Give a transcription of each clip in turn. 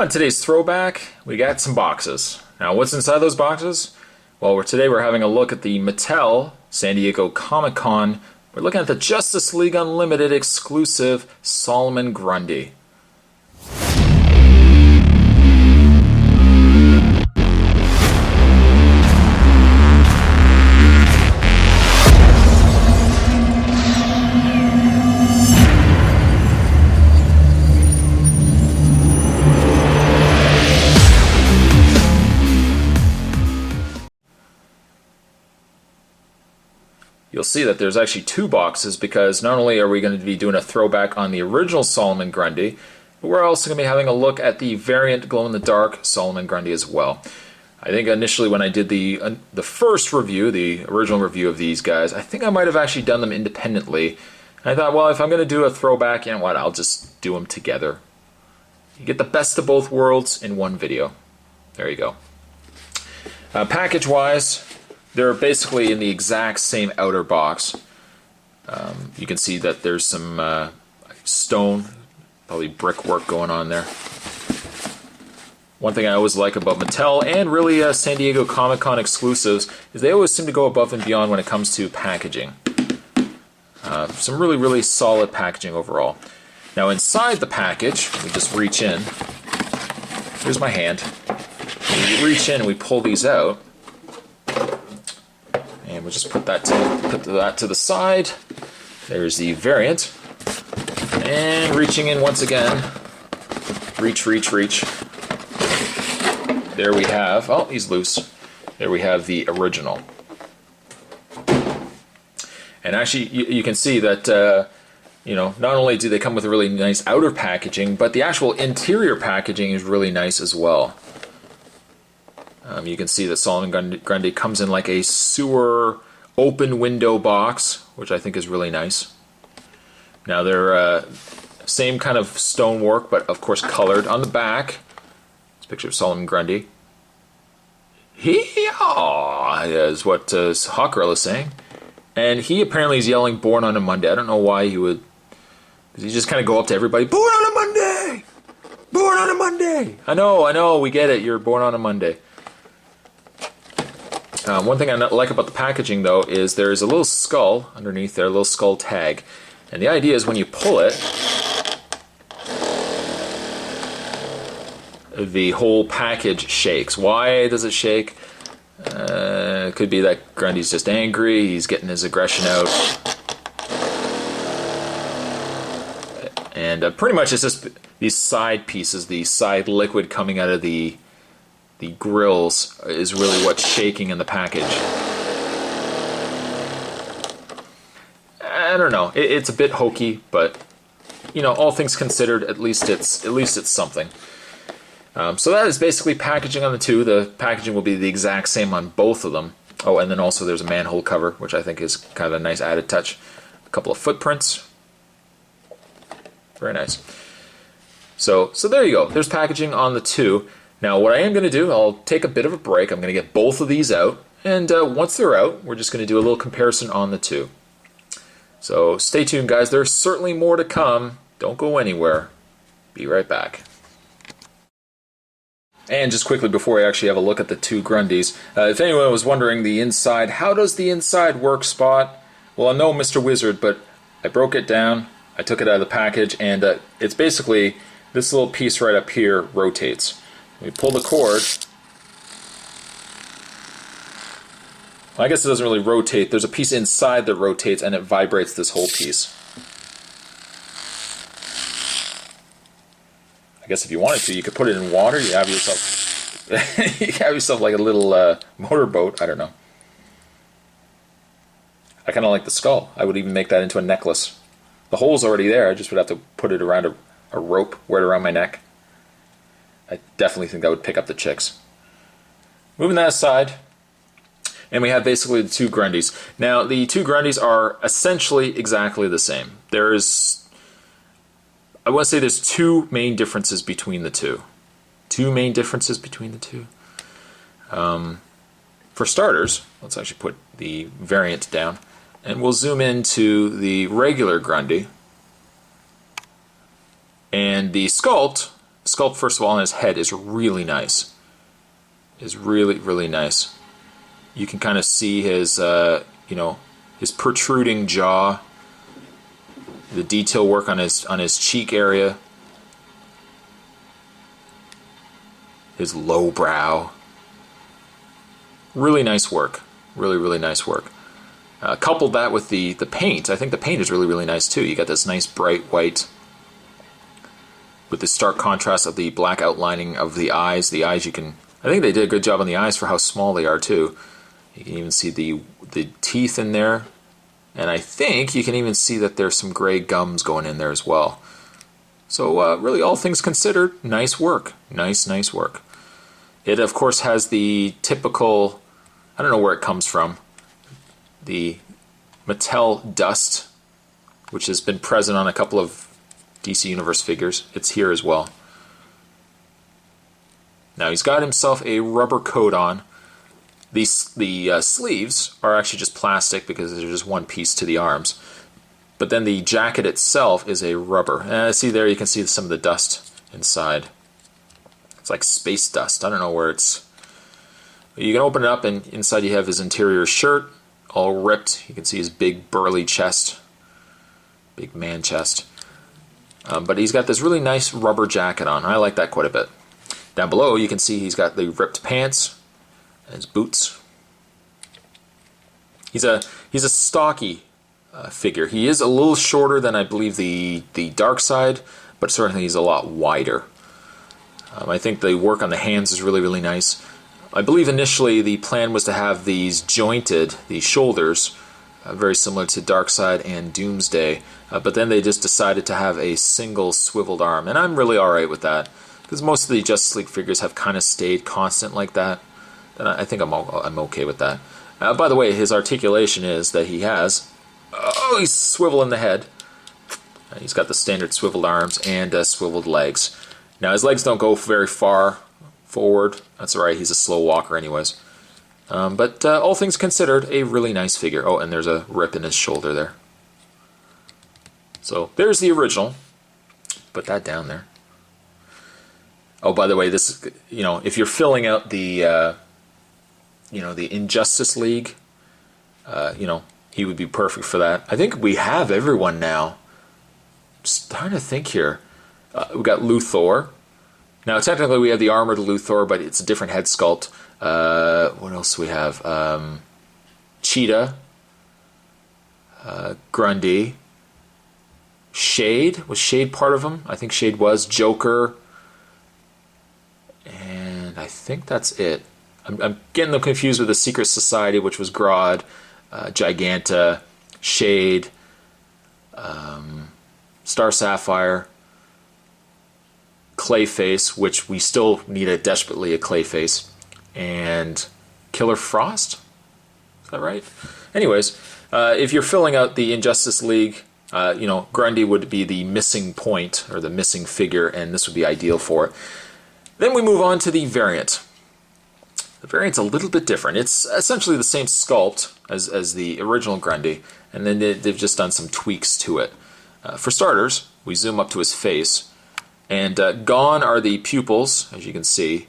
On today's throwback, we got some boxes. Now, what's inside those boxes? Well, today we're having a look at the Mattel San Diego Comic-Con. We're looking at the Justice League Unlimited exclusive Solomon Grundy. You'll see that there's actually two boxes because not only are we going to be doing a throwback on the original Solomon Grundy, but we're also going to be having a look at the variant glow-in-the-dark Solomon Grundy as well. I think initially when I did the first review, the original review of these guys, I think I might have actually done them independently. And I thought, well, if I'm going to do a throwback, you know what, I'll just do them together. You get the best of both worlds in one video. There you go. Package-wise, they're basically in the exact same outer box. You can see that there's some stone, probably brickwork going on there. One thing I always like about Mattel and really San Diego Comic-Con exclusives is they always seem to go above and beyond when it comes to packaging. Some really solid packaging overall. Now inside the package, we just reach in. Here's my hand. We reach in and we pull these out. And we'll just put that to the side. There's the variant. And reaching in once again. Reach. There we have, oh, he's loose. There we have the original. And actually, you can see that, you know, not only do they come with a really nice outer packaging, but the actual interior packaging is really nice as well. You can see that Solomon Grundy comes in like a sewer open window box, which I think is really nice. Now they're same kind of stonework, but of course colored. On the back, it's a picture of Solomon Grundy. Hee-haw is what Hawkgirl is saying. And he apparently is yelling "Born on a Monday." I don't know why he would. Because he just kind of go up to everybody, "Born on a Monday! Born on a Monday!" I know, we get it. You're born on a Monday. One thing I like about the packaging, though, is there's a little skull underneath there, a little skull tag. And the idea is when you pull it, the whole package shakes. Why does it shake? It could be that Grundy's just angry, he's getting his aggression out. And pretty much it's just these side pieces, the side liquid coming out of the grills is really what's shaking in the package. I don't know. It's a bit hokey, but you know, all things considered, at least it's something. So that is basically packaging on the two. The packaging will be the exact same on both of them. Oh, and then also there's a manhole cover, which I think is kind of a nice added touch. A couple of footprints. Very nice. So there you go. There's packaging on the two. Now what I am going to do, I'll take a bit of a break. I'm going to get both of these out. And once they're out, we're just going to do a little comparison on the two. So stay tuned, guys. There's certainly more to come. Don't go anywhere. Be right back. And just quickly before I actually have a look at the two Grundys, if anyone was wondering the inside, how does the inside work, Spot? Well, I'm no Mr. Wizard, but I broke it down. I took it out of the package, and it's basically this little piece right up here rotates. We pull the cord. Well, I guess it doesn't really rotate. There's a piece inside that rotates and it vibrates this whole piece. I guess if you wanted to, you could put it in water. You have yourself, you have yourself like a little motorboat. I don't know. I kind of like the skull. I would even make that into a necklace. The hole's already there. I just would have to put it around a rope, wear it around my neck. I definitely think that would pick up the chicks. Moving that aside, and we have basically the two Grundys. Now, the two Grundys are essentially exactly the same. I want to say there's two main differences between the two. For starters, let's actually put the variant down, and we'll zoom into the regular Grundy. And the Sculpt sculpt, first of all, on his head is really nice. Is really, really nice. You can kind of see his, you know, his protruding jaw, the detail work on his cheek area, his low brow. Really nice work. Really, really nice work. Coupled that with the paint. I think the paint is really, really nice too. You got this nice bright white with the stark contrast of the black outlining of the eyes. The eyes, you can, I think they did a good job on the eyes for how small they are too. You can even see the teeth in there. And I think you can even see that there's some gray gums going in there as well. So really, all things considered, nice work. Nice, nice work. It, of course, has the typical, I don't know where it comes from, the Mattel dust, which has been present on a couple of DC Universe figures. It's here as well. Now he's got himself a rubber coat on. The sleeves are actually just plastic because there's just one piece to the arms. But then the jacket itself is a rubber. See there, you can see some of the dust inside. It's like space dust. I don't know where it's... You can open it up, and inside you have his interior shirt, all ripped. You can see his big burly chest. Big man chest. But he's got this really nice rubber jacket on. I like that quite a bit. Down below you can see he's got the ripped pants and his boots. He's a stocky figure. He is a little shorter than I believe the Dark Side, but certainly he's a lot wider. I think the work on the hands is really, really nice. I believe initially the plan was to have these jointed, the shoulders, very similar to Darkseid and Doomsday, but then they just decided to have a single swiveled arm, and I'm really alright with that, because most of the Justice League figures have kind of stayed constant like that, and I think I'm okay with that. By the way, his articulation is that he has, he's swiveling the head. He's got the standard swiveled arms and swiveled legs. Now his legs don't go very far forward. That's alright, he's a slow walker anyways. But all things considered, a really nice figure. Oh, and there's a rip in his shoulder there. So there's the original. Put that down there. Oh, by the way, this, you know, if you're filling out the, you know, the Injustice League, you know, he would be perfect for that. I think we have everyone now. Just trying to think here. We got Luthor. Now, technically, we have the armored Luthor, but it's a different head sculpt. What else do we have? Cheetah. Grundy. Shade. Was Shade part of him? I think Shade was. Joker. And I think that's it. I'm getting them confused with the Secret Society, which was Grodd, Giganta, Shade, Star Sapphire, Clayface, which we still need desperately a Clayface, and Killer Frost? Is that right? Anyways, if you're filling out the Injustice League, you know, Grundy would be the missing point, or the missing figure, and this would be ideal for it. Then we move on to the variant. The variant's a little bit different. It's essentially the same sculpt as the original Grundy, and then they've just done some tweaks to it. For starters, we zoom up to his face, and gone are the pupils, as you can see.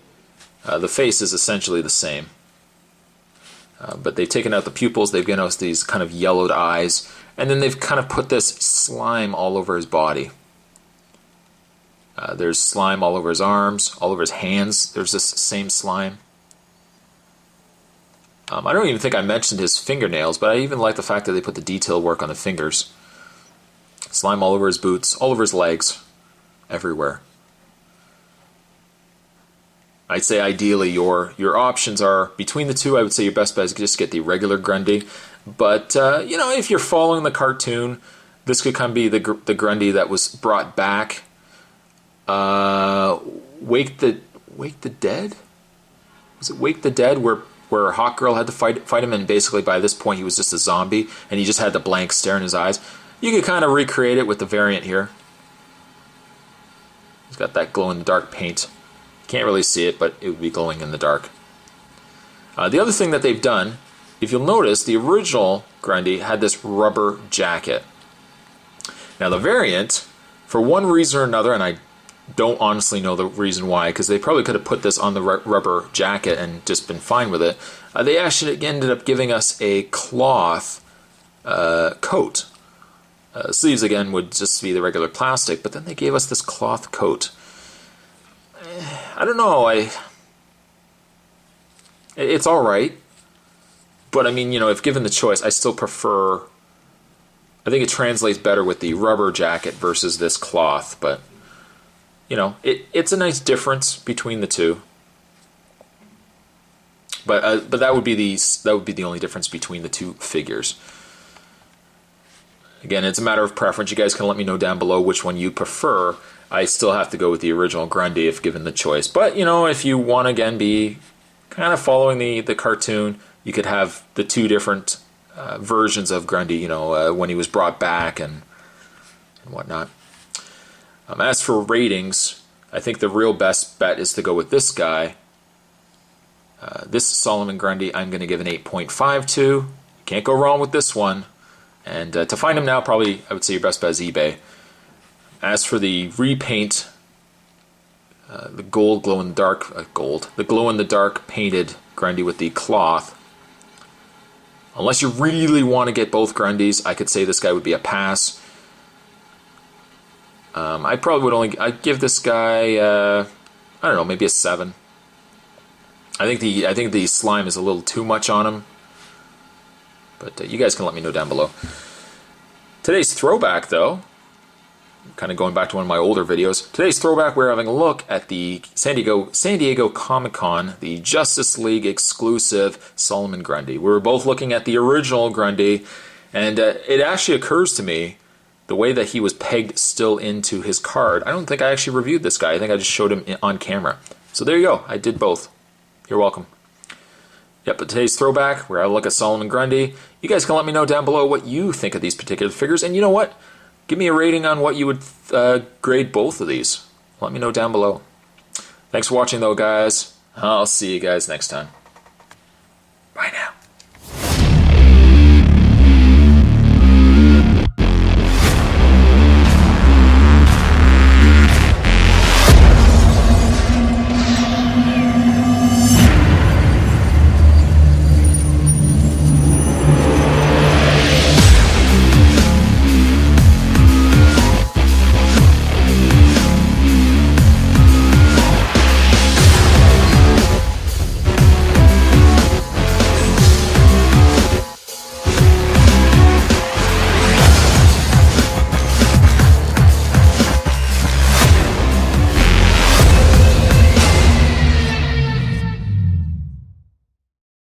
The face is essentially the same. But they've taken out the pupils, they've given us these kind of yellowed eyes, and then they've kind of put this slime all over his body. There's slime all over his arms, all over his hands. There's this same slime. I don't even think I mentioned his fingernails, but I even like the fact that they put the detail work on the fingers. Slime all over his boots, all over his legs, everywhere. I'd say ideally your options are between the two. I would say your best bet is just get the regular Grundy. But, you know, if you're following the cartoon, this could kind of be the Grundy that was brought back. Wake the Dead? Was it Wake the Dead where Hawkgirl had to fight him, and basically by this point he was just a zombie and he just had the blank stare in his eyes? You could kind of recreate it with the variant here. He's got that glow-in-the-dark paint. Can't really see it, but it would be glowing in the dark. The other thing that they've done, if you'll notice, the original Grundy had this rubber jacket. Now the variant, for one reason or another, and I don't honestly know the reason why, because they probably could have put this on the rubber jacket and just been fine with it. They actually ended up giving us a cloth coat. Sleeves, again, would just be the regular plastic, but then they gave us this cloth coat. I don't know, it's alright, but I mean, you know, if given the choice, I still prefer, I think it translates better with the rubber jacket versus this cloth, but, you know, it's a nice difference between the two. But that would be the only difference between the two figures. Again, it's a matter of preference. You guys can let me know down below which one you prefer. I still have to go with the original Grundy if given the choice. But, you know, if you want to, again, be kind of following the cartoon, you could have the two different versions of Grundy, you know, when he was brought back and whatnot. As for ratings, I think the real best bet is to go with this guy. This Solomon Grundy, I'm going to give an 8.5 to. Can't go wrong with this one. And to find him now, probably I would say your best bet is eBay. As for the repaint, the gold glow in the dark, the glow in the dark painted Grundy with the cloth. Unless you really want to get both Grundys, I could say this guy would be a pass. I probably I'd give this guy I don't know, maybe a 7. I think the slime is a little too much on him. But you guys can let me know down below. Today's throwback, though, kind of going back to one of my older videos. Today's throwback, we're having a look at the San Diego Comic-Con, the Justice League exclusive Solomon Grundy. We were both looking at the original Grundy, and it actually occurs to me the way that he was pegged still into his card. I don't think I actually reviewed this guy. I think I just showed him on camera. So there you go. I did both. You're welcome. Yep, but today's throwback, where I look at Solomon Grundy. You guys can let me know down below what you think of these particular figures. And you know what? Give me a rating on what you would grade both of these. Let me know down below. Thanks for watching, though, guys. I'll see you guys next time.